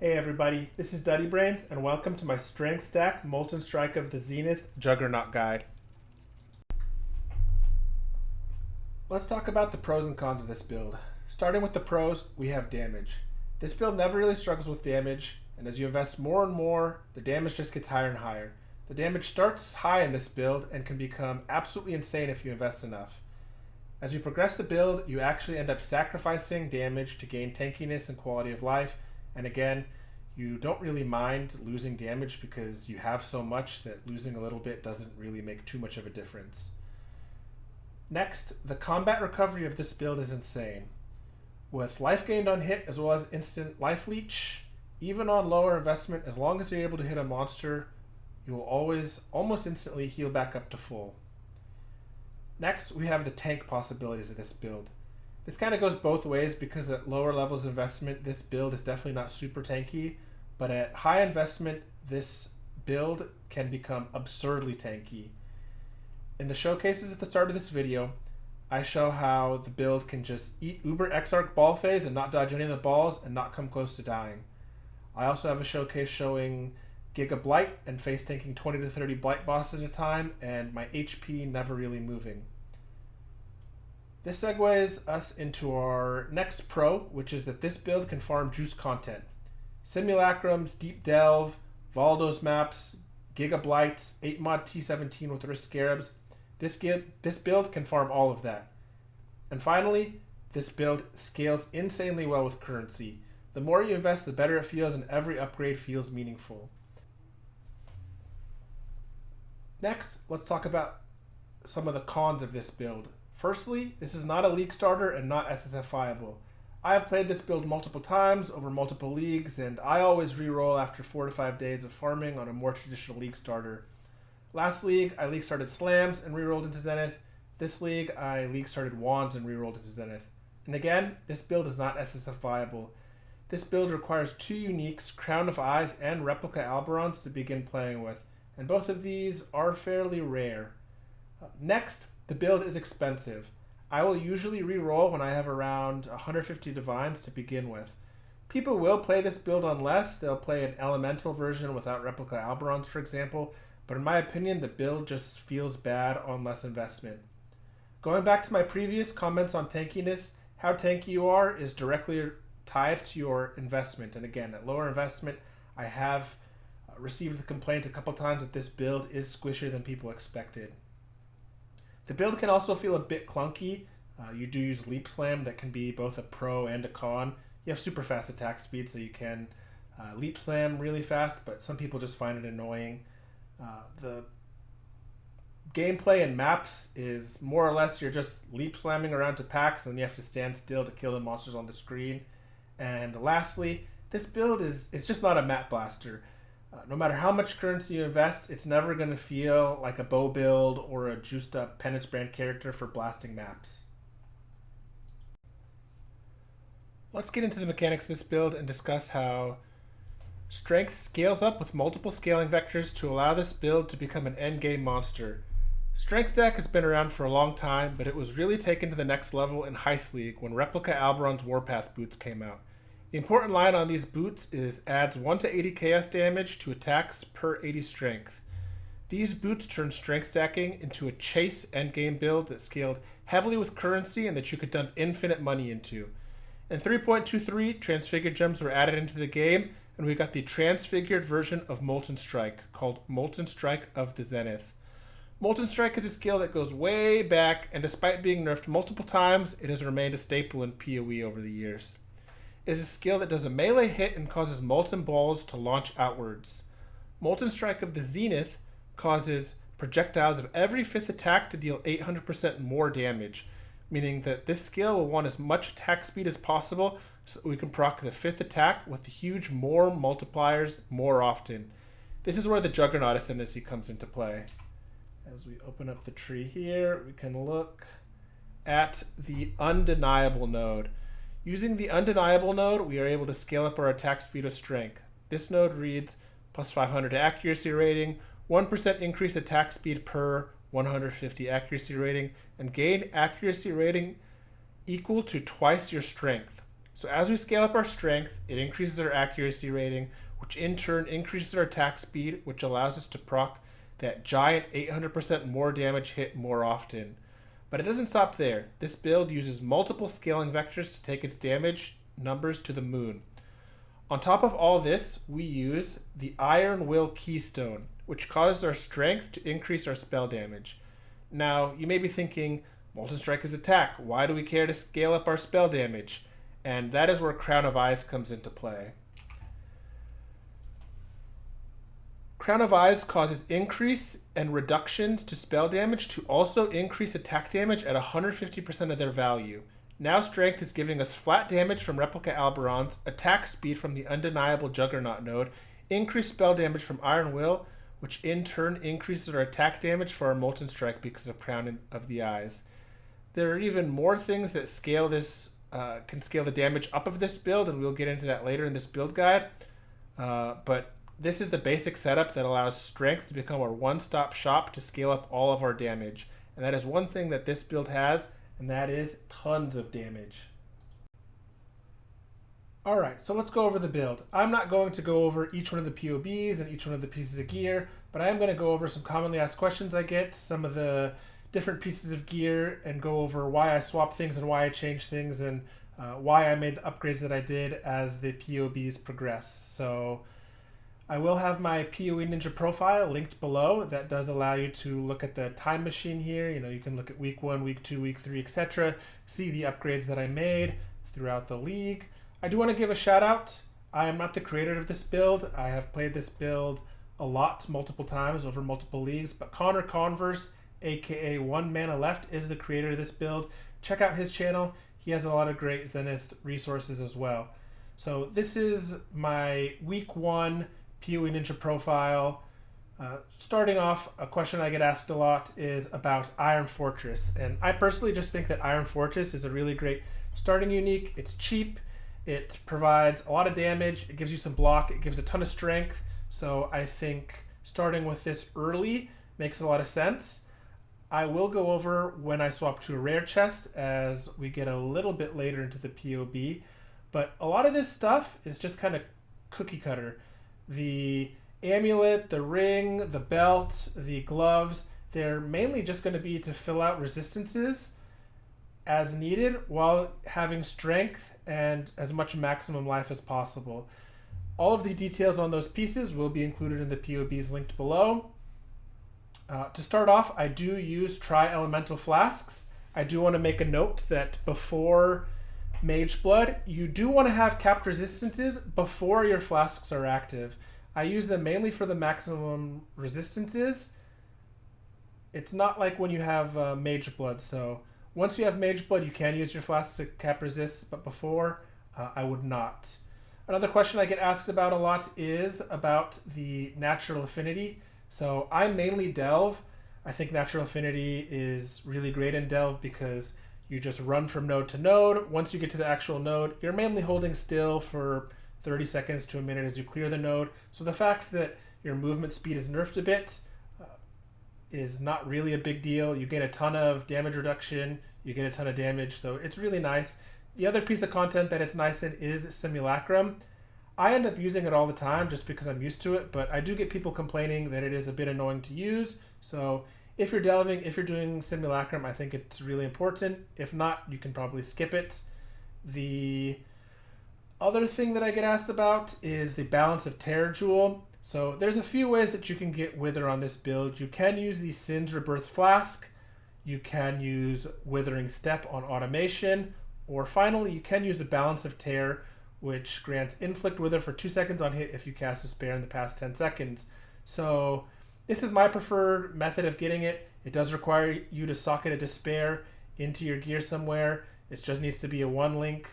Hey everybody, this is Duddy Brains, and welcome to my Strength Stack Molten Strike of the Zenith Juggernaut guide. Let's talk about the pros and cons of this build. Starting with the pros, we have damage. This build never really struggles with damage, and as you invest more and more, the damage just gets higher and higher. The damage starts high in this build and can become absolutely insane if you invest enough. As you progress the build, you actually end up sacrificing damage to gain tankiness and quality of life. And again, you don't really mind losing damage because you have so much that losing a little bit doesn't really make too much of a difference. Next, the combat recovery of this build is insane. With life gained on hit as well as instant life leech, even on lower investment, as long as you're able to hit a monster, you will always almost instantly heal back up to full. Next, we have the tank possibilities of this build. This kind of goes both ways because at lower levels of investment, this build is definitely not super tanky, but at high investment, this build can become absurdly tanky. In the showcases at the start of this video, I show how the build can just eat Uber Exarch ball phase and not dodge any of the balls and not come close to dying. I also have a showcase showing Giga Blight and face tanking 20 to 30 Blight bosses at a time and my HP never really moving. This segues us into our next pro, which is that this build can farm juice content. Simulacrums, Deep Delve, Valdo's maps, Giga Blights, 8-mod T17 with Risk Scarabs. This build can farm all of that. And finally, this build scales insanely well with currency. The more you invest, the better it feels, and every upgrade feels meaningful. Next, let's talk about some of the cons of this build. Firstly, this is not a league starter and not SSFiable. I have played this build multiple times over multiple leagues, and I always reroll after 4 to 5 days of farming on a more traditional league starter. Last league, I league started Slams and rerolled into Zenith. This league, I league started Wands and rerolled into Zenith. And again, this build is not SSFiable. This build requires 2 uniques, Crown of Eyes and Replica Alberons to begin playing with, and both of these are fairly rare. Next, the build is expensive. I will usually reroll when I have around 150 divines to begin with. People will play this build on less. They'll play an elemental version without Replica Alberons, for example, but in my opinion, the build just feels bad on less investment. Going back to my previous comments on tankiness, how tanky you are is directly tied to your investment. And again, at lower investment, I have received the complaint a couple times that this build is squishier than people expected. The build can also feel a bit clunky. You do use Leap Slam that can be both a pro and a con. You have super fast attack speed, so you can Leap Slam really fast, but some people just find it annoying. The gameplay and maps is more or less you're just Leap Slamming around to packs, and then you have to stand still to kill the monsters on the screen. And lastly, this build is just not a map blaster. No matter how much currency you invest, it's never going to feel like a bow build or a juiced up Penance brand character for blasting maps. Let's get into the mechanics of this build and discuss how strength scales up with multiple scaling vectors to allow this build to become an endgame monster. Strength deck has been around for a long time, but it was really taken to the next level in Heist League when Replica Alberon's Warpath boots came out. The important line on these boots is adds 1 to 80 chaos damage to attacks per 80 strength. These boots turn strength stacking into a chase endgame build that scaled heavily with currency and that you could dump infinite money into. In 3.23, transfigured gems were added into the game, and we got the transfigured version of Molten Strike called Molten Strike of the Zenith. Molten Strike is a skill that goes way back, and despite being nerfed multiple times, it has remained a staple in PoE over the years. It is a skill that does a melee hit and causes molten balls to launch outwards. Molten Strike of the Zenith causes projectiles of every 5th attack to deal 800% more damage, meaning that this skill will want as much attack speed as possible so we can proc the 5th attack with the huge more multipliers more often. This is where the Juggernaut ascendancy comes into play. As we open up the tree here, we can look at the undeniable node. Using the undeniable node, we are able to scale up our attack speed with strength. This node reads plus 500 accuracy rating, 1% increase attack speed per 150 accuracy rating, and gain accuracy rating equal to twice your strength. So as we scale up our strength, it increases our accuracy rating, which in turn increases our attack speed, which allows us to proc that giant 800% more damage hit more often. But it doesn't stop there. This build uses multiple scaling vectors to take its damage numbers to the moon. On top of all this, we use the Iron Will Keystone, which causes our strength to increase our spell damage. Now, you may be thinking, Molten Strike is attack. Why do we care to scale up our spell damage? And that is where Crown of Eyes comes into play. Crown of Eyes causes increase and reductions to spell damage to also increase attack damage at 150% of their value. Now Strength is giving us flat damage from Replica Alberons, attack speed from the undeniable Juggernaut node, increased spell damage from Iron Will, which in turn increases our attack damage for our Molten Strike because of Crown of the Eyes. There are even more things that scale this, can scale the damage up of this build, and we'll get into that later in this build guide. But this is the basic setup that allows Strength to become our one-stop shop to scale up all of our damage. And that is one thing that this build has, and that is tons of damage. Alright, so let's go over the build. I'm not going to go over each one of the POBs and each one of the pieces of gear, but I am going to go over some commonly asked questions I get, some of the different pieces of gear, and go over why I swapped things and why I changed things, and why I made the upgrades that I did as the POBs progress. So I will have my PoE Ninja Profile linked below. That does allow you to look at the time machine here. You can look at week 1, week 2, week 3, etc. See the upgrades that I made throughout the league. I do want to give a shout out. I am not the creator of this build. I have played this build a lot, multiple times over multiple leagues, but Connor Converse, aka One Mana Left, is the creator of this build. Check out his channel. He has a lot of great Zenith resources as well. So this is my week 1 PoE Ninja Profile. Starting off, a question I get asked a lot is about Iron Fortress, and I personally just think that Iron Fortress is a really great starting unique. It's cheap, it provides a lot of damage, it gives you some block, it gives a ton of strength, so I think starting with this early makes a lot of sense. I will go over when I swap to a rare chest as we get a little bit later into the POB, but a lot of this stuff is just kind of cookie cutter. The amulet, the ring, the belt, the gloves, they're mainly just going to be to fill out resistances as needed while having strength and as much maximum life as possible. All of the details on those pieces will be included in the POBs linked below. To start off, I do use tri-elemental flasks. I do want to make a note that before Mage Blood, you do want to have capped resistances before your flasks are active. I use them mainly for the maximum resistances. It's not like when you have Mage Blood, so once you have Mage Blood, you can use your flasks to cap resists, but before, I would not. Another question I get asked about a lot is about the Natural Affinity. So I mainly Delve. I think Natural Affinity is really great in Delve because you just run from node to node. Once you get to the actual node, you're mainly holding still for 30 seconds to a minute as you clear the node. So the fact that your movement speed is nerfed a bit is not really a big deal. You get a ton of damage reduction, you get a ton of damage, so it's really nice. The other piece of content that it's nice in is Simulacrum. I end up using it all the time just because I'm used to it, but I do get people complaining that it is a bit annoying to use. So if you're delving, if you're doing Simulacrum, I think it's really important. If not, you can probably skip it. The other thing that I get asked about is the Balance of Terror Jewel. So there's a few ways that you can get Wither on this build. You can use the Sin's Rebirth Flask. You can use Withering Step on automation. Or finally, you can use the Balance of Terror, which grants Inflict Wither for 2 seconds on hit if you cast Despair in the past 10 seconds. So this is my preferred method of getting it. It does require you to socket a Despair into your gear somewhere. It just needs to be a 1 link.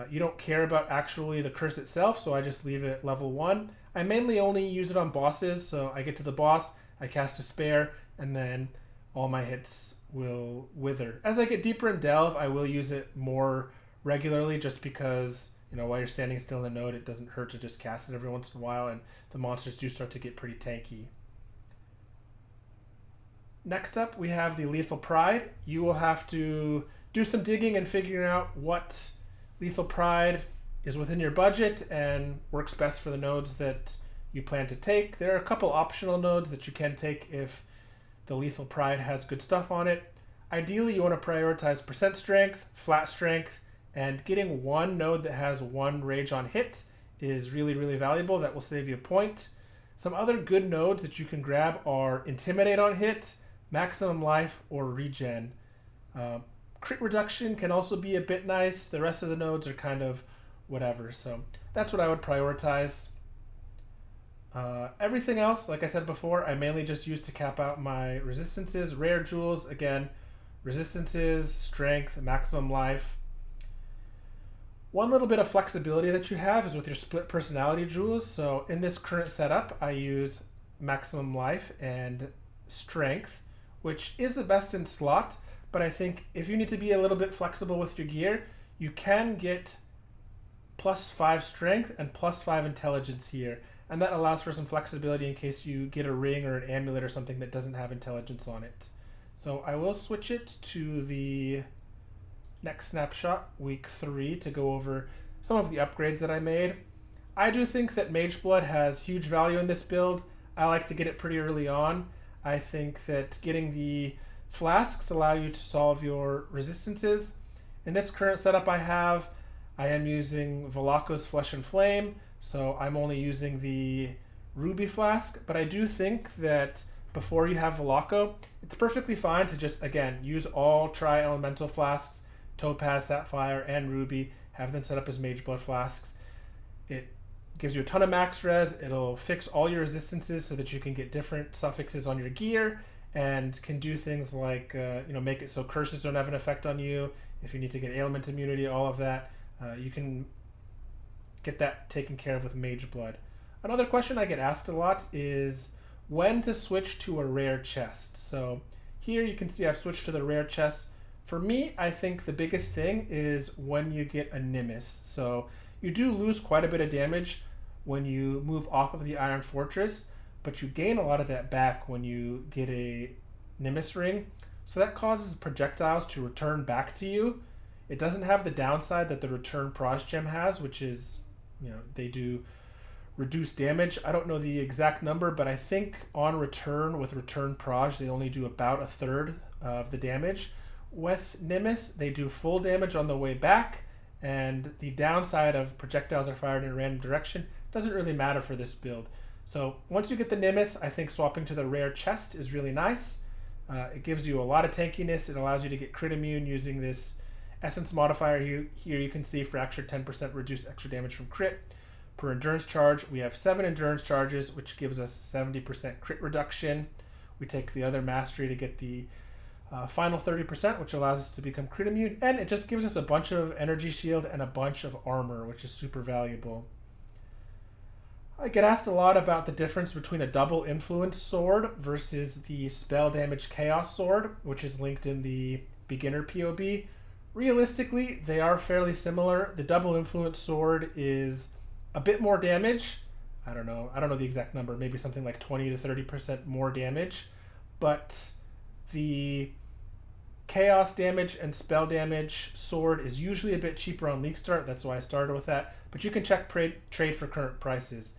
You don't care about actually the curse itself, so I just leave it at level 1. I mainly only use it on bosses, so I get to the boss, I cast Despair, and then all my hits will wither. As I get deeper in Delve, I will use it more regularly just because, while you're standing still in a node, it doesn't hurt to just cast it every once in a while, and the monsters do start to get pretty tanky. Next up, we have the Lethal Pride. You will have to do some digging and figuring out what Lethal Pride is within your budget and works best for the nodes that you plan to take. There are a couple optional nodes that you can take if the Lethal Pride has good stuff on it. Ideally, you want to prioritize percent strength, flat strength, and getting one node that has one rage on hit is really, really valuable. That will save you a point. Some other good nodes that you can grab are Intimidate on hit, Maximum Life, or Regen. Crit reduction can also be a bit nice. The rest of the nodes are kind of whatever. So that's what I would prioritize. Everything else, like I said before, I mainly just use to cap out my resistances. Rare jewels, again, resistances, strength, maximum life. One little bit of flexibility that you have is with your split personality jewels. So in this current setup, I use maximum life and strength, which is the best in slot. But I think if you need to be a little bit flexible with your gear, you can get +5 strength and +5 intelligence here. And that allows for some flexibility in case you get a ring or an amulet or something that doesn't have intelligence on it. So I will switch it to the next snapshot, week 3, to go over some of the upgrades that I made. I do think that Mage Blood has huge value in this build. I like to get it pretty early on. I think that getting the flasks allow you to solve your resistances. In this current setup I am using Velako's Flesh and Flame, so I'm only using the Ruby flask, but I do think that before you have Velako, it's perfectly fine to just, again, use all tri-elemental flasks, Topaz, Sapphire, and Ruby, have them set up as Mage Blood flasks. It gives you a ton of max res, it'll fix all your resistances so that you can get different suffixes on your gear, and can do things like make it so curses don't have an effect on you. If you need to get ailment immunity, all of that, you can get that taken care of with Mage Blood. Another question I get asked a lot is when to switch to a rare chest. So here you can see I've switched to the rare chest. For me, I think the biggest thing is when you get a Nimbus. So you do lose quite a bit of damage when you move off of the Iron Fortress, but you gain a lot of that back when you get a Nimbus ring. So that causes projectiles to return back to you. It doesn't have the downside that the return Proj gem has, which is, they do reduce damage. I don't know the exact number, but I think on return with return Proj, they only do about 1/3 of the damage. With Nimbus, they do full damage on the way back, and the downside of projectiles are fired in a random direction doesn't really matter for this build. So once you get the Nimbus, I think swapping to the rare chest is really nice. It gives you a lot of tankiness. It allows you to get crit immune using this essence modifier here. You can see fracture 10% reduce extra damage from crit. Per endurance charge, we have 7 endurance charges, which gives us 70% crit reduction. We take the other mastery to get the final 30%, which allows us to become crit immune. And it just gives us a bunch of energy shield and a bunch of armor, which is super valuable. I get asked a lot about the difference between a double influence sword versus the spell damage chaos sword, which is linked in the beginner POB. Realistically, they are fairly similar. The double influence sword is a bit more damage. I don't know the exact number, maybe something like 20 to 30% more damage. But the chaos damage and spell damage sword is usually a bit cheaper on League Start. That's why I started with that. But you can check trade for current prices.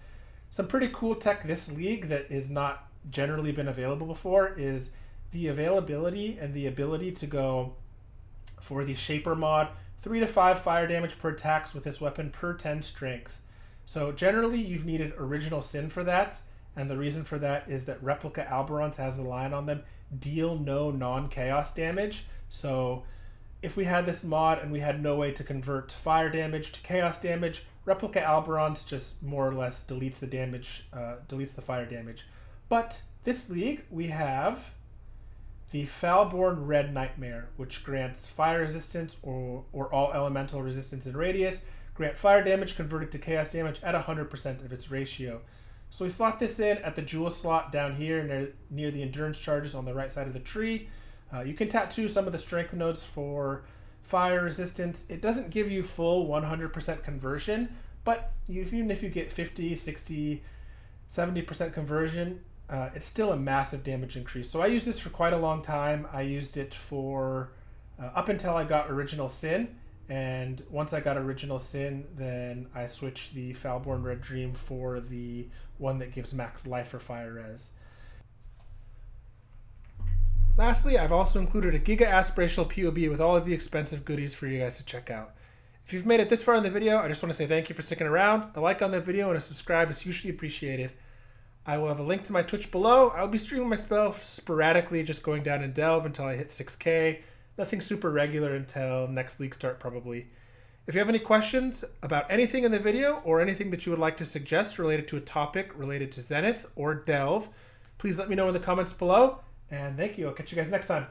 Some pretty cool tech this league that is not generally been available before is the availability and the ability to go for the Shaper mod, 3 to 5 fire damage per attacks with this weapon per 10 strength. So generally you've needed Original Sin for that, and the reason for that is that Replica Alberons has the line on them, deal no non-chaos damage. So if we had this mod and we had no way to convert fire damage to chaos damage, Replica Alberons just more or less deletes the damage, deletes the fire damage. But this league, we have the Falborn Red Nightmare, which grants fire resistance or all elemental resistance in radius, grant fire damage converted to chaos damage at 100% of its ratio. So we slot this in at the jewel slot down here near the endurance charges on the right side of the tree. You can tattoo some of the strength nodes for fire resistance. It doesn't give you full 100% conversion, but even if you get 50, 60, 70% conversion, it's still a massive damage increase. So I used this for quite a long time. I used it for up until I got Original Sin, And once I got Original Sin, then I switched the Foulborn Red Dream for the one that gives max life for fire res. Lastly, I've also included a Giga Aspirational POB with all of the expensive goodies for you guys to check out. If you've made it this far in the video, I just want to say thank you for sticking around. A like on the video and a subscribe is hugely appreciated. I will have a link to my Twitch below. I'll be streaming my spell sporadically, just going down in Delve until I hit 6K. Nothing super regular until next league start probably. If you have any questions about anything in the video or anything that you would like to suggest related to a topic related to Zenith or Delve, please let me know in the comments below. And thank you. I'll catch you guys next time.